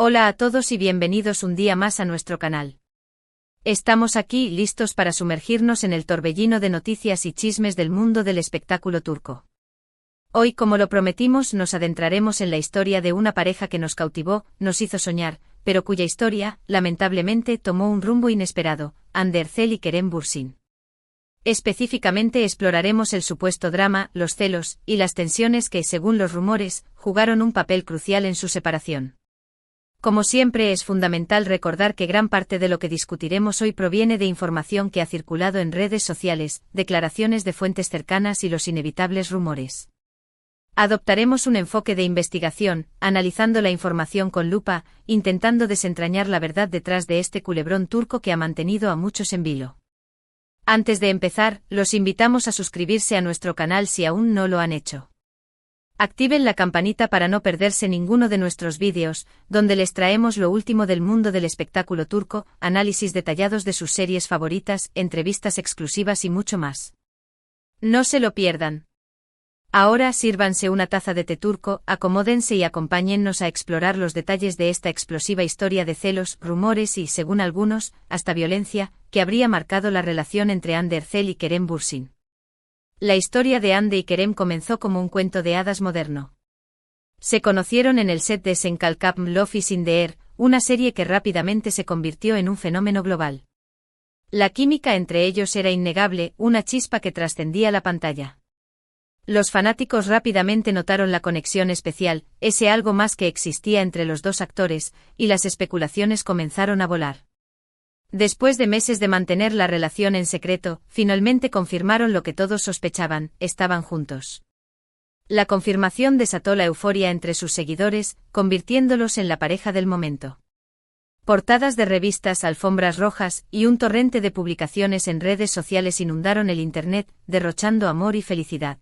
Hola a todos y bienvenidos un día más a nuestro canal. Estamos aquí listos para sumergirnos en el torbellino de noticias y chismes del mundo del espectáculo turco. Hoy, como lo prometimos, nos adentraremos en la historia de una pareja que nos cautivó, nos hizo soñar, pero cuya historia, lamentablemente, tomó un rumbo inesperado: Hande Erçel y Kerem Bürsin. Específicamente exploraremos el supuesto drama, los celos, y las tensiones que, según los rumores, jugaron un papel crucial en su separación. Como siempre, es fundamental recordar que gran parte de lo que discutiremos hoy proviene de información que ha circulado en redes sociales, declaraciones de fuentes cercanas y los inevitables rumores. Adoptaremos un enfoque de investigación, analizando la información con lupa, intentando desentrañar la verdad detrás de este culebrón turco que ha mantenido a muchos en vilo. Antes de empezar, los invitamos a suscribirse a nuestro canal si aún no lo han hecho. Activen la campanita para no perderse ninguno de nuestros vídeos, donde les traemos lo último del mundo del espectáculo turco, análisis detallados de sus series favoritas, entrevistas exclusivas y mucho más. No se lo pierdan. Ahora sírvanse una taza de té turco, acomódense y acompáñennos a explorar los detalles de esta explosiva historia de celos, rumores y, según algunos, hasta violencia, que habría marcado la relación entre Hande Erçel y Kerem Bürsin. La historia de Hande y Kerem comenzó como un cuento de hadas moderno. Se conocieron en el set de Sen Kalkapm Love is in the Air, una serie que rápidamente se convirtió en un fenómeno global. La química entre ellos era innegable, una chispa que trascendía la pantalla. Los fanáticos rápidamente notaron la conexión especial, ese algo más que existía entre los dos actores, y las especulaciones comenzaron a volar. Después de meses de mantener la relación en secreto, finalmente confirmaron lo que todos sospechaban: estaban juntos. La confirmación desató la euforia entre sus seguidores, convirtiéndolos en la pareja del momento. Portadas de revistas, alfombras rojas y un torrente de publicaciones en redes sociales inundaron el Internet, derrochando amor y felicidad.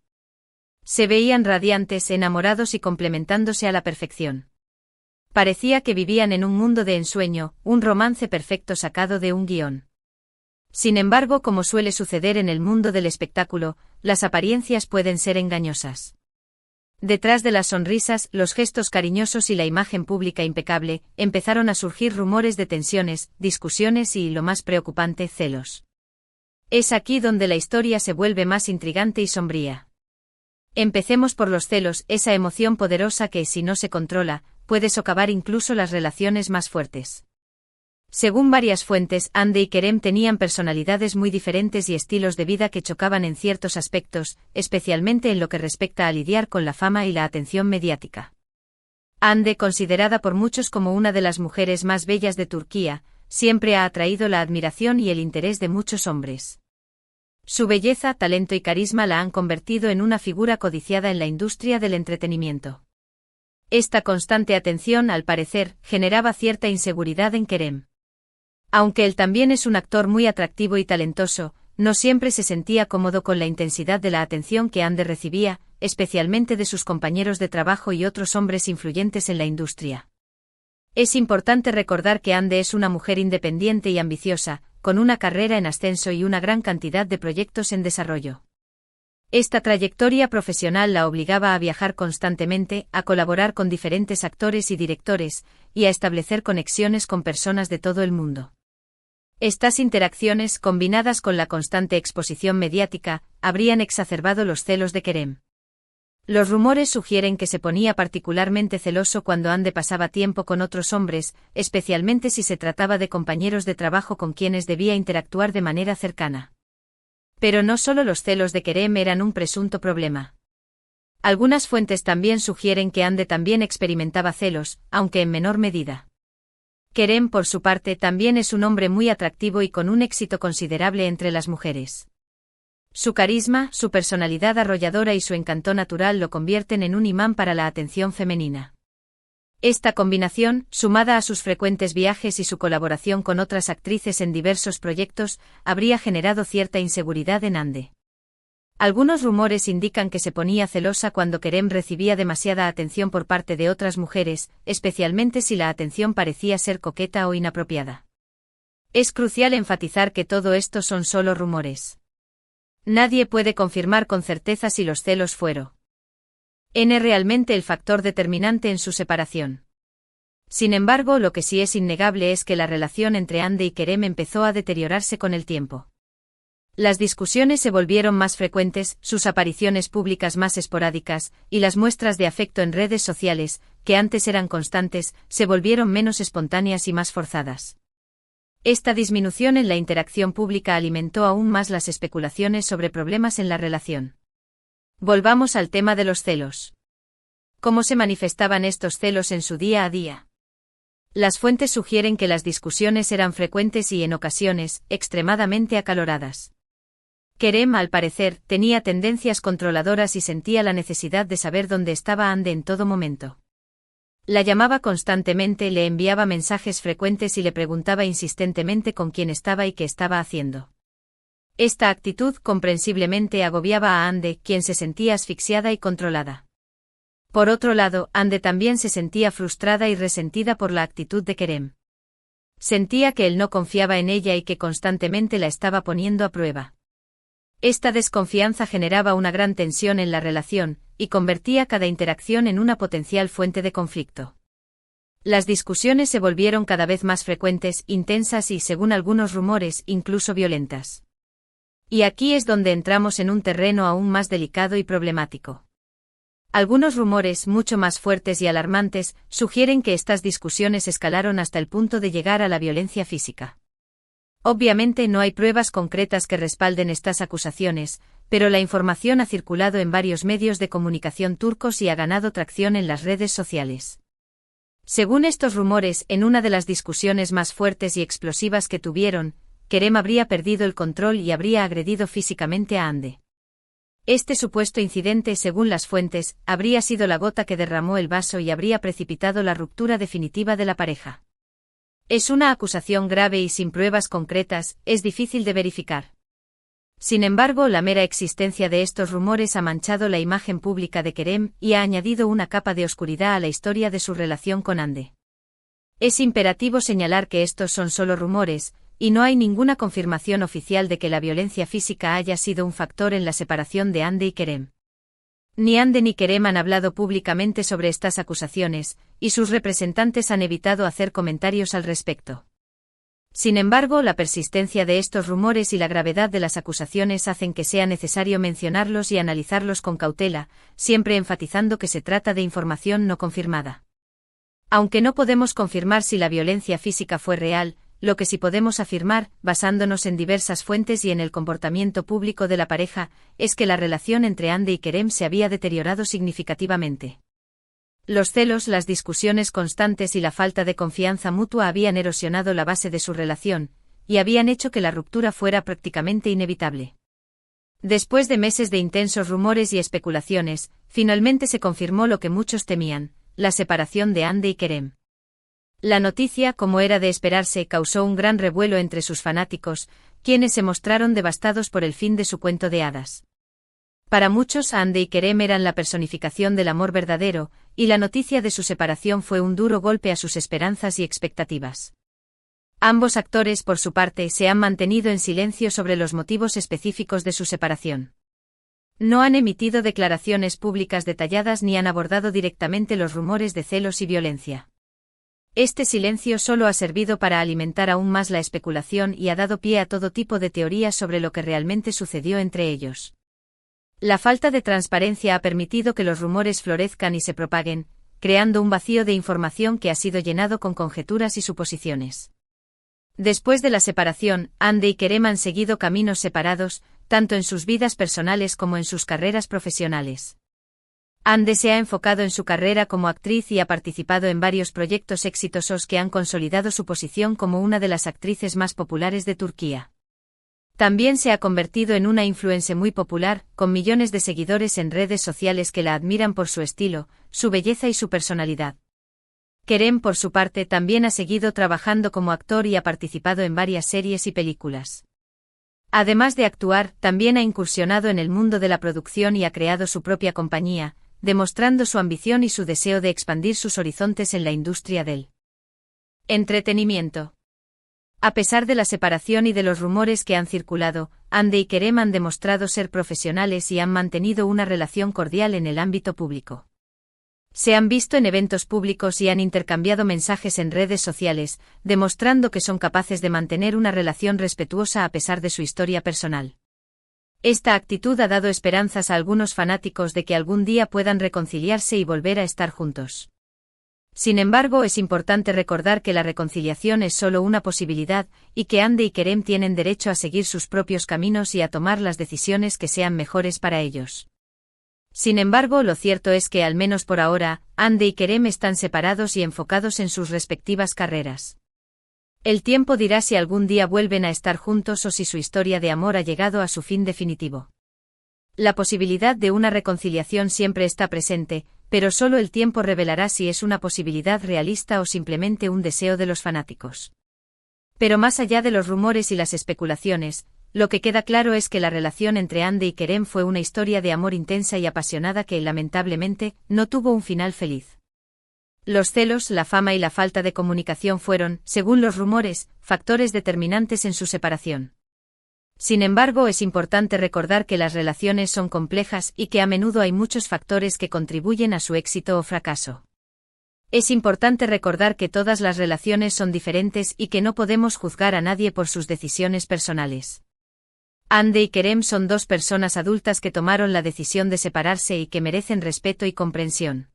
Se veían radiantes, enamorados y complementándose a la perfección. Parecía que vivían en un mundo de ensueño, un romance perfecto sacado de un guión. Sin embargo, como suele suceder en el mundo del espectáculo, las apariencias pueden ser engañosas. Detrás de las sonrisas, los gestos cariñosos y la imagen pública impecable, empezaron a surgir rumores de tensiones, discusiones y, lo más preocupante, celos. Es aquí donde la historia se vuelve más intrigante y sombría. Empecemos por los celos, esa emoción poderosa que, si no se controla, puede socavar incluso las relaciones más fuertes. Según varias fuentes, Hande y Kerem tenían personalidades muy diferentes y estilos de vida que chocaban en ciertos aspectos, especialmente en lo que respecta a lidiar con la fama y la atención mediática. Hande, considerada por muchos como una de las mujeres más bellas de Turquía, siempre ha atraído la admiración y el interés de muchos hombres. Su belleza, talento y carisma la han convertido en una figura codiciada en la industria del entretenimiento. Esta constante atención, al parecer, generaba cierta inseguridad en Kerem. Aunque él también es un actor muy atractivo y talentoso, no siempre se sentía cómodo con la intensidad de la atención que Hande recibía, especialmente de sus compañeros de trabajo y otros hombres influyentes en la industria. Es importante recordar que Hande es una mujer independiente y ambiciosa, con una carrera en ascenso y una gran cantidad de proyectos en desarrollo. Esta trayectoria profesional la obligaba a viajar constantemente, a colaborar con diferentes actores y directores, y a establecer conexiones con personas de todo el mundo. Estas interacciones, combinadas con la constante exposición mediática, habrían exacerbado los celos de Kerem. Los rumores sugieren que se ponía particularmente celoso cuando Hande pasaba tiempo con otros hombres, especialmente si se trataba de compañeros de trabajo con quienes debía interactuar de manera cercana. Pero no solo los celos de Kerem eran un presunto problema. Algunas fuentes también sugieren que Hande también experimentaba celos, aunque en menor medida. Kerem, por su parte, también es un hombre muy atractivo y con un éxito considerable entre las mujeres. Su carisma, su personalidad arrolladora y su encanto natural lo convierten en un imán para la atención femenina. Esta combinación, sumada a sus frecuentes viajes y su colaboración con otras actrices en diversos proyectos, habría generado cierta inseguridad en Hande. Algunos rumores indican que se ponía celosa cuando Kerem recibía demasiada atención por parte de otras mujeres, especialmente si la atención parecía ser coqueta o inapropiada. Es crucial enfatizar que todo esto son solo rumores. Nadie puede confirmar con certeza si los celos fueron realmente el factor determinante en su separación. Sin embargo, lo que sí es innegable es que la relación entre Hande y Kerem empezó a deteriorarse con el tiempo. Las discusiones se volvieron más frecuentes, sus apariciones públicas más esporádicas, y las muestras de afecto en redes sociales, que antes eran constantes, se volvieron menos espontáneas y más forzadas. Esta disminución en la interacción pública alimentó aún más las especulaciones sobre problemas en la relación. Volvamos al tema de los celos. ¿Cómo se manifestaban estos celos en su día a día? Las fuentes sugieren que las discusiones eran frecuentes y, en ocasiones, extremadamente acaloradas. Kerem, al parecer, tenía tendencias controladoras y sentía la necesidad de saber dónde estaba Hande en todo momento. La llamaba constantemente, le enviaba mensajes frecuentes y le preguntaba insistentemente con quién estaba y qué estaba haciendo. Esta actitud comprensiblemente agobiaba a Hande, quien se sentía asfixiada y controlada. Por otro lado, Hande también se sentía frustrada y resentida por la actitud de Kerem. Sentía que él no confiaba en ella y que constantemente la estaba poniendo a prueba. Esta desconfianza generaba una gran tensión en la relación, y convertía cada interacción en una potencial fuente de conflicto. Las discusiones se volvieron cada vez más frecuentes, intensas y, según algunos rumores, incluso violentas. Y aquí es donde entramos en un terreno aún más delicado y problemático. Algunos rumores, mucho más fuertes y alarmantes, sugieren que estas discusiones escalaron hasta el punto de llegar a la violencia física. Obviamente no hay pruebas concretas que respalden estas acusaciones, pero la información ha circulado en varios medios de comunicación turcos y ha ganado tracción en las redes sociales. Según estos rumores, en una de las discusiones más fuertes y explosivas que tuvieron, Kerem habría perdido el control y habría agredido físicamente a Hande. Este supuesto incidente, según las fuentes, habría sido la gota que derramó el vaso y habría precipitado la ruptura definitiva de la pareja. Es una acusación grave y sin pruebas concretas, es difícil de verificar. Sin embargo, la mera existencia de estos rumores ha manchado la imagen pública de Kerem y ha añadido una capa de oscuridad a la historia de su relación con Hande. Es imperativo señalar que estos son solo rumores, y no hay ninguna confirmación oficial de que la violencia física haya sido un factor en la separación de Hande y Kerem. Ni Hande ni Kerem han hablado públicamente sobre estas acusaciones, y sus representantes han evitado hacer comentarios al respecto. Sin embargo, la persistencia de estos rumores y la gravedad de las acusaciones hacen que sea necesario mencionarlos y analizarlos con cautela, siempre enfatizando que se trata de información no confirmada. Aunque no podemos confirmar si la violencia física fue real, lo que sí podemos afirmar, basándonos en diversas fuentes y en el comportamiento público de la pareja, es que la relación entre Hande y Kerem se había deteriorado significativamente. Los celos, las discusiones constantes y la falta de confianza mutua habían erosionado la base de su relación, y habían hecho que la ruptura fuera prácticamente inevitable. Después de meses de intensos rumores y especulaciones, finalmente se confirmó lo que muchos temían, la separación de Hande y Kerem. La noticia, como era de esperarse, causó un gran revuelo entre sus fanáticos, quienes se mostraron devastados por el fin de su cuento de hadas. Para muchos, Hande y Kerem eran la personificación del amor verdadero, y la noticia de su separación fue un duro golpe a sus esperanzas y expectativas. Ambos actores, por su parte, se han mantenido en silencio sobre los motivos específicos de su separación. No han emitido declaraciones públicas detalladas ni han abordado directamente los rumores de celos y violencia. Este silencio solo ha servido para alimentar aún más la especulación y ha dado pie a todo tipo de teorías sobre lo que realmente sucedió entre ellos. La falta de transparencia ha permitido que los rumores florezcan y se propaguen, creando un vacío de información que ha sido llenado con conjeturas y suposiciones. Después de la separación, Hande y Kerem han seguido caminos separados, tanto en sus vidas personales como en sus carreras profesionales. Hande se ha enfocado en su carrera como actriz y ha participado en varios proyectos exitosos que han consolidado su posición como una de las actrices más populares de Turquía. También se ha convertido en una influencer muy popular, con millones de seguidores en redes sociales que la admiran por su estilo, su belleza y su personalidad. Kerem, por su parte, también ha seguido trabajando como actor y ha participado en varias series y películas. Además de actuar, también ha incursionado en el mundo de la producción y ha creado su propia compañía, demostrando su ambición y su deseo de expandir sus horizontes en la industria del entretenimiento. A pesar de la separación y de los rumores que han circulado, Hande y Kerem han demostrado ser profesionales y han mantenido una relación cordial en el ámbito público. Se han visto en eventos públicos y han intercambiado mensajes en redes sociales, demostrando que son capaces de mantener una relación respetuosa a pesar de su historia personal. Esta actitud ha dado esperanzas a algunos fanáticos de que algún día puedan reconciliarse y volver a estar juntos. Sin embargo, es importante recordar que la reconciliación es solo una posibilidad, y que Hande y Kerem tienen derecho a seguir sus propios caminos y a tomar las decisiones que sean mejores para ellos. Sin embargo, lo cierto es que, al menos por ahora, Hande y Kerem están separados y enfocados en sus respectivas carreras. El tiempo dirá si algún día vuelven a estar juntos o si su historia de amor ha llegado a su fin definitivo. La posibilidad de una reconciliación siempre está presente, pero solo el tiempo revelará si es una posibilidad realista o simplemente un deseo de los fanáticos. Pero más allá de los rumores y las especulaciones, lo que queda claro es que la relación entre Hande y Kerem fue una historia de amor intensa y apasionada que, lamentablemente, no tuvo un final feliz. Los celos, la fama y la falta de comunicación fueron, según los rumores, factores determinantes en su separación. Sin embargo, es importante recordar que las relaciones son complejas y que a menudo hay muchos factores que contribuyen a su éxito o fracaso. Es importante recordar que todas las relaciones son diferentes y que no podemos juzgar a nadie por sus decisiones personales. Hande y Kerem son dos personas adultas que tomaron la decisión de separarse y que merecen respeto y comprensión.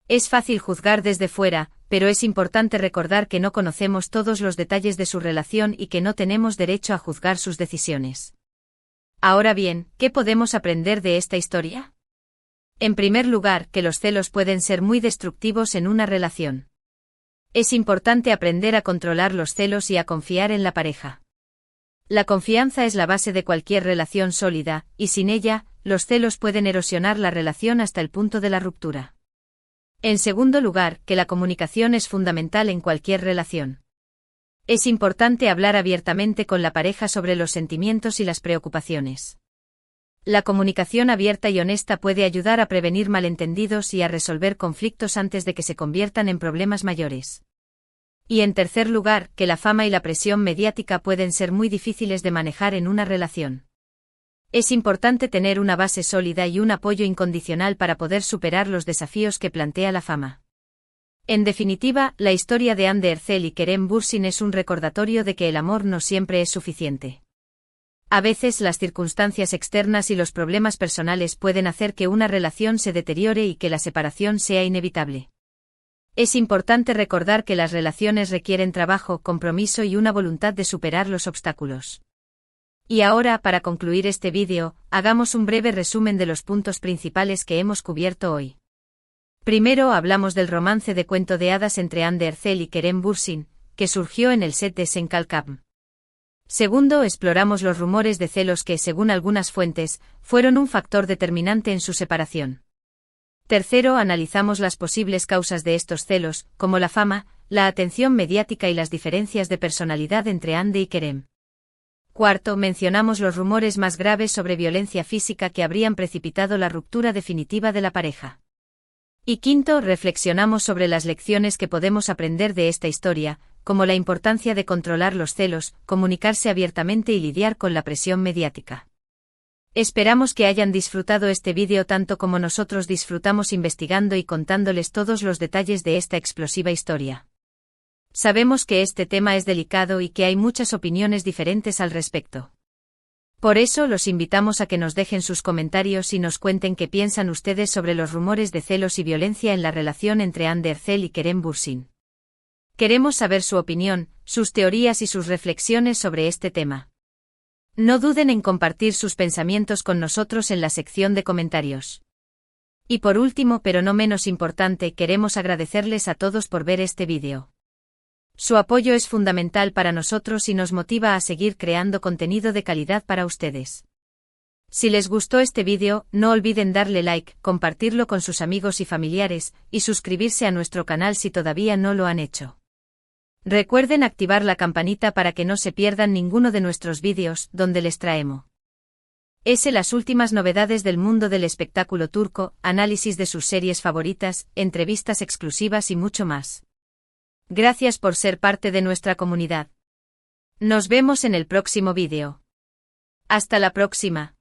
Es fácil juzgar desde fuera, pero es importante recordar que no conocemos todos los detalles de su relación y que no tenemos derecho a juzgar sus decisiones. Ahora bien, ¿qué podemos aprender de esta historia? En primer lugar, que los celos pueden ser muy destructivos en una relación. Es importante aprender a controlar los celos y a confiar en la pareja. La confianza es la base de cualquier relación sólida, y sin ella, los celos pueden erosionar la relación hasta el punto de la ruptura. En segundo lugar, que la comunicación es fundamental en cualquier relación. Es importante hablar abiertamente con la pareja sobre los sentimientos y las preocupaciones. La comunicación abierta y honesta puede ayudar a prevenir malentendidos y a resolver conflictos antes de que se conviertan en problemas mayores. Y en tercer lugar, que la fama y la presión mediática pueden ser muy difíciles de manejar en una relación. Es importante tener una base sólida y un apoyo incondicional para poder superar los desafíos que plantea la fama. En definitiva, la historia de Hande Erçel y Kerem Bürsin es un recordatorio de que el amor no siempre es suficiente. A veces las circunstancias externas y los problemas personales pueden hacer que una relación se deteriore y que la separación sea inevitable. Es importante recordar que las relaciones requieren trabajo, compromiso y una voluntad de superar los obstáculos. Y ahora, para concluir este vídeo, hagamos un breve resumen de los puntos principales que hemos cubierto hoy. Primero hablamos del romance de cuento de hadas entre Hande Erçel y Kerem Bürsin, que surgió en el set de Senkalkam. Segundo, exploramos los rumores de celos que, según algunas fuentes, fueron un factor determinante en su separación. Tercero, analizamos las posibles causas de estos celos, como la fama, la atención mediática y las diferencias de personalidad entre Hande y Kerem. Cuarto, mencionamos los rumores más graves sobre violencia física que habrían precipitado la ruptura definitiva de la pareja. Y quinto, reflexionamos sobre las lecciones que podemos aprender de esta historia, como la importancia de controlar los celos, comunicarse abiertamente y lidiar con la presión mediática. Esperamos que hayan disfrutado este vídeo tanto como nosotros disfrutamos investigando y contándoles todos los detalles de esta explosiva historia. Sabemos que este tema es delicado y que hay muchas opiniones diferentes al respecto. Por eso los invitamos a que nos dejen sus comentarios y nos cuenten qué piensan ustedes sobre los rumores de celos y violencia en la relación entre Hande Erçel y Kerem Bürsin. Queremos saber su opinión, sus teorías y sus reflexiones sobre este tema. No duden en compartir sus pensamientos con nosotros en la sección de comentarios. Y por último, pero no menos importante, queremos agradecerles a todos por ver este vídeo. Su apoyo es fundamental para nosotros y nos motiva a seguir creando contenido de calidad para ustedes. Si les gustó este vídeo, no olviden darle like, compartirlo con sus amigos y familiares, y suscribirse a nuestro canal si todavía no lo han hecho. Recuerden activar la campanita para que no se pierdan ninguno de nuestros vídeos, donde les traemos las últimas novedades del mundo del espectáculo turco, análisis de sus series favoritas, entrevistas exclusivas y mucho más. Gracias por ser parte de nuestra comunidad. Nos vemos en el próximo vídeo. Hasta la próxima.